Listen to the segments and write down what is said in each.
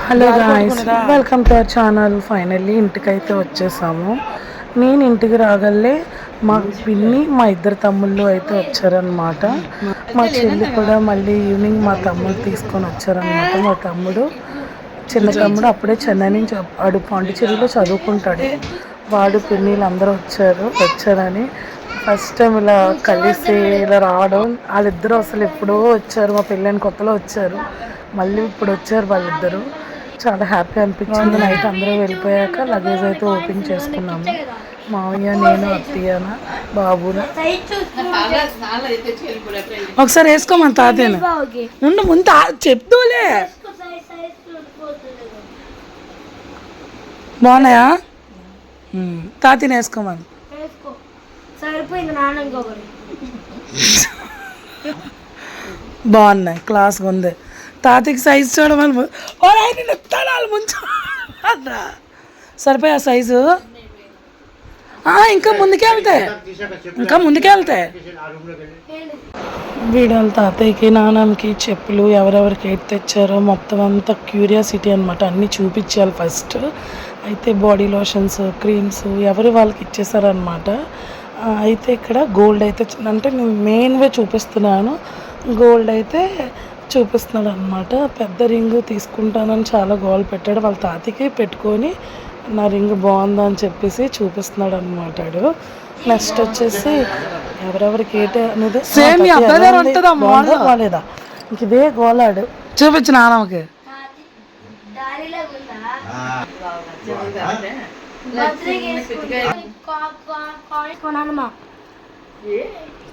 Hello guys, welcome to our channel. Finally ఇంటికైతే వచ్చేసాము. నేను ఇంటికి రాగలే మా పిన్ని మా ఇద్దరు తమ్ముళ్ళు అయితే వచ్చారనమాట. మా చెల్లి కూడా మళ్ళీ ఈవినింగ్ మా తమ్ముడు తీసుకొని వచ్చారనమాట. మా తమ్ముడు చిన్న తమ్ముడు అప్పుడే చెన్నై నుంచి వాడు పాండిచ్చేరిలో చదువుకుంటాడు. వాడు పిన్నిలు అందరూ వచ్చారని ఫస్ట్ టైం ఇలా కలిసి ఇలా రావడం. వాళ్ళిద్దరూ అసలు ఎప్పుడో వచ్చారు, మా పెళ్ళైన కొత్తలో వచ్చారు, మళ్ళీ ఇప్పుడు వచ్చారు వాళ్ళిద్దరూ. చాలా హ్యాపీ అనిపించింది. నైట్ అందరూ వెళ్ళిపోయాక లగేజ్ అయితే ఓపెన్ చేసుకున్నాము. మావయ్య, నేను, అత్తయ్యన, బాబున. ఒకసారి వేసుకోమని తాతయ్యను ఉండు ముందు చెప్తూలే. బాగున్నాయా? తాతని వేసుకోమని. బాగున్నాయి, క్లాస్గా ఉంది. తాతకి సైజు చూడమని ముంచు. సరిపోయా సైజు? ఇంకా ముందుకే వెళ్తాయి. వీడియోలు తాతయ్యకి నాన్నకి చెప్పులు ఎవరెవరికి ఏది తెచ్చారో మొత్తం అంతా క్యూరియాసిటీ అనమాట. అన్నీ చూపించాలి ఫస్ట్. అయితే బాడీ లోషన్స్, క్రీమ్స్ ఎవరు వాళ్ళకి ఇచ్చేసారనమాట. అయితే ఇక్కడ గోల్డ్ అయితే అంటే నేను మెయిన్వే చూపిస్తున్నాను. గోల్డ్ అయితే చూపిస్తున్నాడు అనమాట. పెద్ద రింగ్ తీసుకుంటానని చాలా గోల్ పెట్టాడు. వాళ్ళ తాతకి పెట్టుకొని నా రింగ్ బాగుందా అని చెప్పేసి చూపిస్తున్నాడు అనమాట. నెక్స్ట్ వచ్చేసి ఎవరెవరికి ఏటే అనేది బాగాలేదా ఇంక ఇదే గోలాడు. చూపించిన నాన్నకి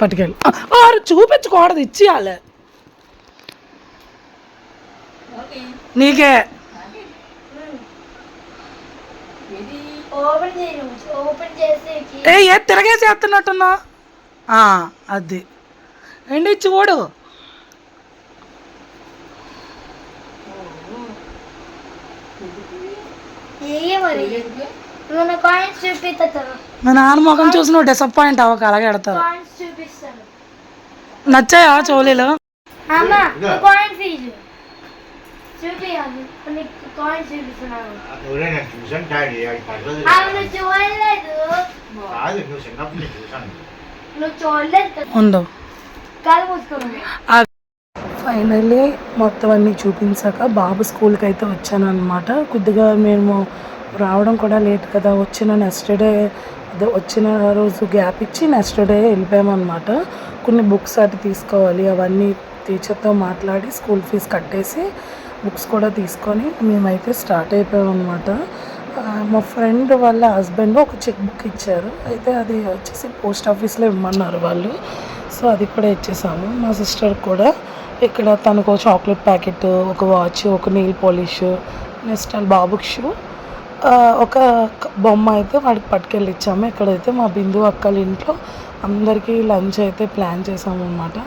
పట్టుకెళ్ళి చూపించకూడదు, ఇచ్చేయాలి నీకే. ఏ తిరగేసేస్తున్నట్టున్నా అది ఏంటి చూడు. మా నాన్న ముఖం చూసి నువ్వు డిసప్పాయింట్ అవ్వక అలాగే ఎడతారు. నచ్చాయా చోలీలు? ఫైనల్లీ మొత్తం అన్నీ చూపించాక బాబు స్కూల్కి అయితే వచ్చాను అనమాట. కొద్దిగా మేము రావడం కూడా లేట్ కదా, వచ్చిన రోజు గ్యాప్ ఇచ్చి నెక్స్ట్ డే వెళ్ళిపోయామన్నమాట. కొన్ని బుక్స్ అటు తీసుకోవాలి, అవన్నీ టీచర్తో మాట్లాడి స్కూల్ ఫీజు కట్టేసి బుక్స్ కూడా తీసుకొని మేమైతే స్టార్ట్ అయిపోయాం అనమాట. మా ఫ్రెండ్ వాళ్ళ హస్బెండ్ ఒక చెక్ బుక్ ఇచ్చారు. అయితే అది వచ్చేసి పోస్ట్ ఆఫీస్లో ఇవ్వమన్నారు వాళ్ళు. సో అది కూడా ఇచ్చేసాము. మా సిస్టర్ కూడా ఇక్కడ తనకు చాక్లెట్ ప్యాకెట్, ఒక వాచ్, ఒక నెయిల్ పాలిష్, నెక్స్ట్ వాళ్ళ బాబుకి షూ, ఒక బొమ్మ అయితే వాడికి పట్టుకెళ్ళి ఇచ్చాము. ఇక్కడైతే మా బిందు అక్కల ఇంట్లో అందరికీ లంచ్ అయితే ప్లాన్ చేసాము అనమాట.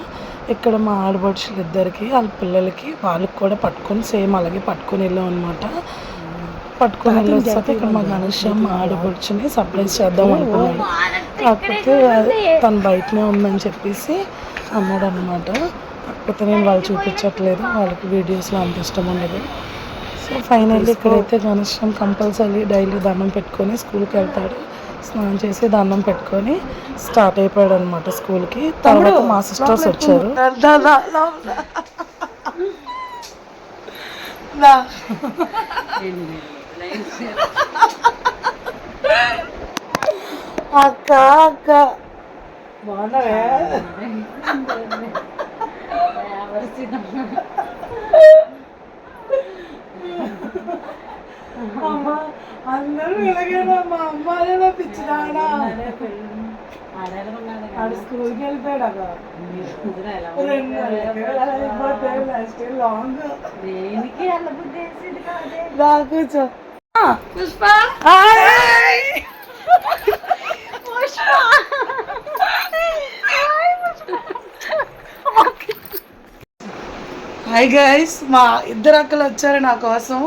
ఇక్కడ మా ఆడపడుచులు ఇద్దరికి వాళ్ళ పిల్లలకి వాళ్ళకి కూడా పట్టుకొని సేమ్ అలాగే పట్టుకొని వెళ్ళాం అనమాట. పట్టుకొని వెళ్ళేసాక ఇక్కడ మా గణేష్ మా ఆడపడుచుని సర్ప్రైజ్ చేద్దాం అనుకున్నాడు. కాకపోతే తను బయటనే ఉందని చెప్పేసి అన్నాడు అనమాట. కాకపోతే నేను వాళ్ళు చూపించట్లేదు, వాళ్ళకి వీడియోస్లో అంత ఇష్టం ఉండదు. సో ఫైనల్లీ ఇక్కడైతే గణేష్ కంపల్సరీ డైలీ దండం పెట్టుకొని స్కూల్కి వెళ్తాడు. స్నానం చేసి దండం పెట్టుకొని స్టార్ట్ అయిపోయాడు అనమాట స్కూల్కి. తర్వాత మా సిస్టర్స్ వచ్చారు. అక్క అక్క బాగున్నావే? అమ్మా అందరూ ఇలాగేనా? మా అమ్మాయినా పిచ్చిదాడా ఆడు స్కూల్కి వెళ్ళిపోయాడు అక్క. కూర్చో పుష్ప. హాయ్ గైస్, మా ఇద్దరు అక్కలు వచ్చారు నా కోసం.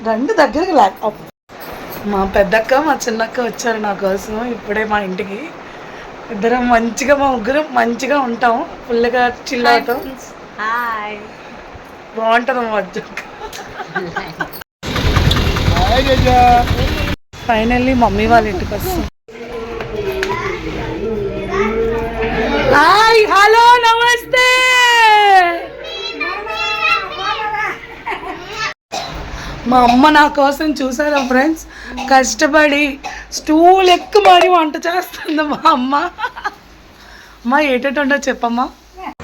రెండు దగ్గరికి లేక మా పెద్దక్క మా చిన్నక్క వచ్చారు నా కోసం ఇప్పుడే మా ఇంటికి. ఇద్దరం మంచిగా మా ముగ్గురం మంచిగా ఉంటాం, ఫుల్గా చిల్ అవుతాం. బాగుంటుంది మా ఫైనల్లీ మమ్మీ వాళ్ళ ఇంటికి వస్తాం. హాయ్, హలో, నమస్తే. మా అమ్మ నా కోసం చూసారా ఫ్రెండ్స్, కష్టపడి స్టూల్ ఎక్కు మరి వంట చేస్తుంది మా అమ్మ. అమ్మ ఏటంటో చెప్పమ్మా.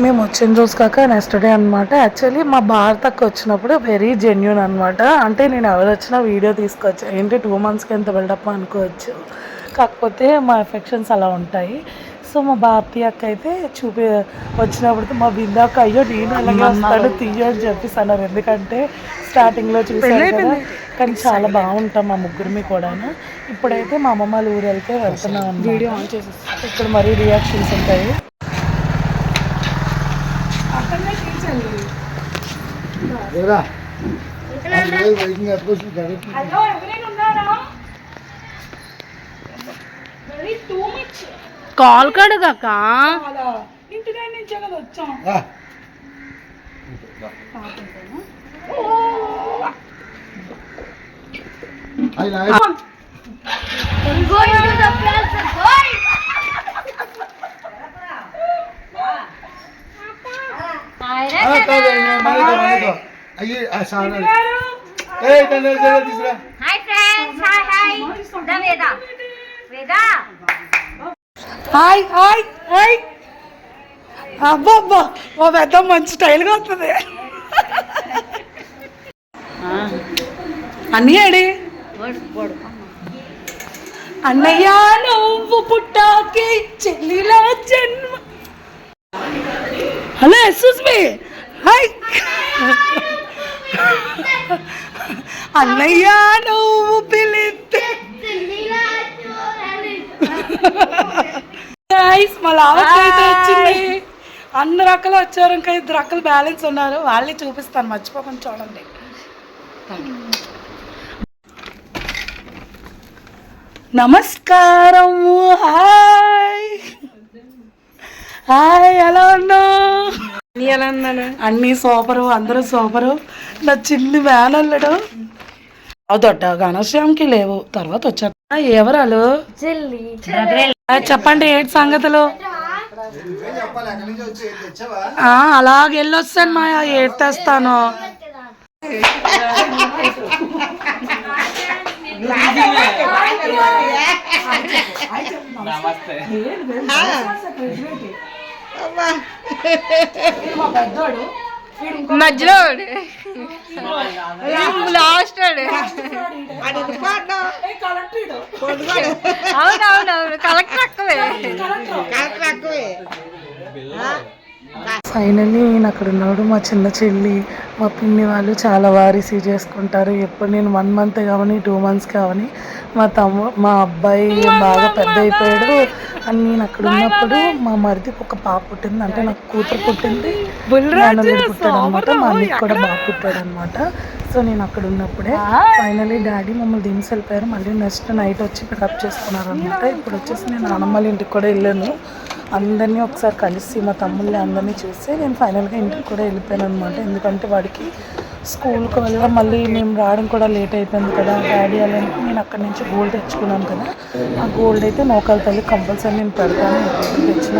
మేము వచ్చిన రోజు కాక నెక్స్ట్ డే అనమాట. యాక్చువల్లీ మా భారతకు వచ్చినప్పుడు వెరీ జెన్యున్ అనమాట. అంటే నేను ఎవరు వచ్చినా వీడియో తీసుకొచ్చా. ఏంటి 2 monthsకి ఎంత బిల్డప్ అనుకోవచ్చు, కాకపోతే మా ఎఫెక్షన్స్ అలా ఉంటాయి. సో మా భారతీయ అక్క అయితే వచ్చినప్పుడు మా బిందాక అయ్యో నేను అలాగే వస్తాడు తీయ అని చెప్పేసి అన్నారు. ఎందుకంటే స్టార్టింగ్లో చూసాను కదా, కానీ చాలా బాగుంటాం మా ముగ్గురిమి కూడా. ఇప్పుడైతే మా అమ్మమ్మ వాళ్ళ ఊరు వెళ్తున్నాం. వీడియో ఆన్ చేసేస్తాను. ఇక్కడ మరీ రియాక్షన్స్ ఉంటాయి. కాల్ కడుగాక ఇంటి దగ్గర నుంచే కదా వచ్చాం. Hi hi hi. అబ్బా ఓ పెద్ద మంచి స్టైల్గా వస్తుంది. అన్నయ్యడి అన్నయ్య నువ్వు పుట్టాకి చెల్లిలా జన్మ. Hello excuse me. హాయ్ అన్నయ్య నువ్వు పిలిస్తే మా లావైతే వచ్చింది. అందరు అక్కలు వచ్చారు, ఇంకా 2 అక్కలు బ్యాలెన్స్ ఉన్నారు. వాళ్ళే చూపిస్తాను, మర్చిపోకుండా చూడండి. నమస్కారం. హాయ్ హాయ్, ఎలా ఉన్నావు? ఎలా ఉన్నాను? అన్నీ సూపరు, అందరూ సూపరు. నా చిన్ని మేనల్లుడు దొడ్డ ఘనశ్యామ్కి లేవు, తర్వాత వచ్చారు. ఎవరాలు? చెప్పండి ఏంటి సంగతులు? అలాగ వెళ్ళొస్తాను మాయా, ఏడు తెస్తాను. మధ్యలో లాస్ట్ అవునవునవును కలెక్టర్ అక్కవే. ఫైనల్లీ నేను అక్కడ ఉన్నాడు. మా చిన్న చెల్లి, మా పిన్ని వాళ్ళు చాలా బాగా రిసీవ్ చేసుకుంటారు. ఎప్పుడు నేను 1 month కావని 2 months కావని మా అబ్బాయి బాగా పెద్ద అయిపోయాడు అని నేను అక్కడ ఉన్నప్పుడు మా మరిదికి ఒక పాప పుట్టింది. అంటే నాకు కూతురు పుట్టింది, నాన్నగారు పుట్టాడు అనమాట. మా అన్నకి కూడా బాగా పుట్టాడు అనమాట. సో నేను అక్కడ ఉన్నప్పుడే ఫైనల్లీ డాడీ మమ్మల్ని దించి వెళ్ళిపోయారు. మళ్ళీ నెక్స్ట్ నైట్ వచ్చి పికప్ చేసుకున్నారు అనమాట. ఇప్పుడు వచ్చేసి నేను నాన్నమ్మ ఇంటికి కూడా వెళ్ళాను. అందరినీ ఒకసారి కలిసి మా తమ్ముళ్ళని అందరినీ చూసి నేను ఫైనల్గా ఇంటికి కూడా వెళ్ళిపోయాను అనమాట. ఎందుకంటే వాడికి స్కూల్కి వెళ్ళడం మళ్ళీ మేము రావడం కూడా లేట్ అయిపోయింది కదా. డాడీ అలాంటి నేను అక్కడి నుంచి గోల్డ్ తెచ్చుకున్నాను కదా, ఆ గోల్డ్ అయితే నోకాల తల్లి కంపల్సరీ నేను పెడతాను. తెచ్చిన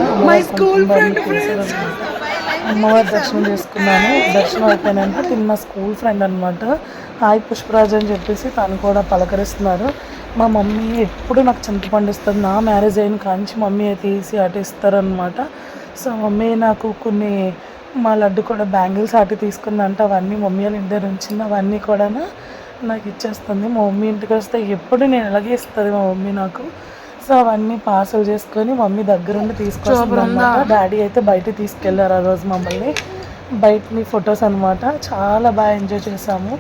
అమ్మవారి దర్శనం చేసుకున్నాను. దర్శనం అయిపోయినాక తిన్న స్కూల్ ఫ్రెండ్ అనమాట, హాయ్ పుష్పరాజు అని చెప్పేసి తను కూడా పలకరిస్తున్నారు. మా మమ్మీ ఎప్పుడు నాకు చింతపండు ఇస్తుంది. నా మ్యారేజ్ అయిన కాంచి మమ్మీ తీసి అటు ఇస్తారనమాట. సో మమ్మీ నాకు కొన్ని మా లడ్డు కూడా బ్యాంగిల్స్ అటు తీసుకుందంట. అవన్నీ మమ్మీ వాళ్ళ ఇంటి దగ్గర ఉంచింది. అవన్నీ కూడా నాకు ఇచ్చేస్తుంది. మా మమ్మీ ఇంటికి వస్తే ఎప్పుడు నేను ఎలాగే ఇస్తుంది మా మమ్మీ నాకు. సో అవన్నీ పార్సల్ చేసుకొని మమ్మీ దగ్గరుండి తీసుకొస్తుంది అనమాట. డాడీ అయితే బయట తీసుకెళ్ళారు ఆ రోజు మమ్మల్ని. బయటని ఫొటోస్ అనమాట. చాలా బాగా ఎంజాయ్ చేసాము.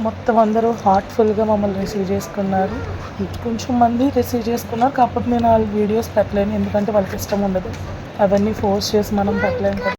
మొత్తం అందరూ హార్ట్ఫుల్గా మమ్మల్ని రిసీవ్ చేసుకున్నారు. కొంచెం మంది రిసీవ్ చేసుకున్నారు, కాకపోతే నేను వాళ్ళ వీడియోస్ పెట్టలేను, ఎందుకంటే వాళ్ళకి ఇష్టం ఉండదు. అవన్నీ ఫోర్స్ చేసి మనం పెట్టలేము.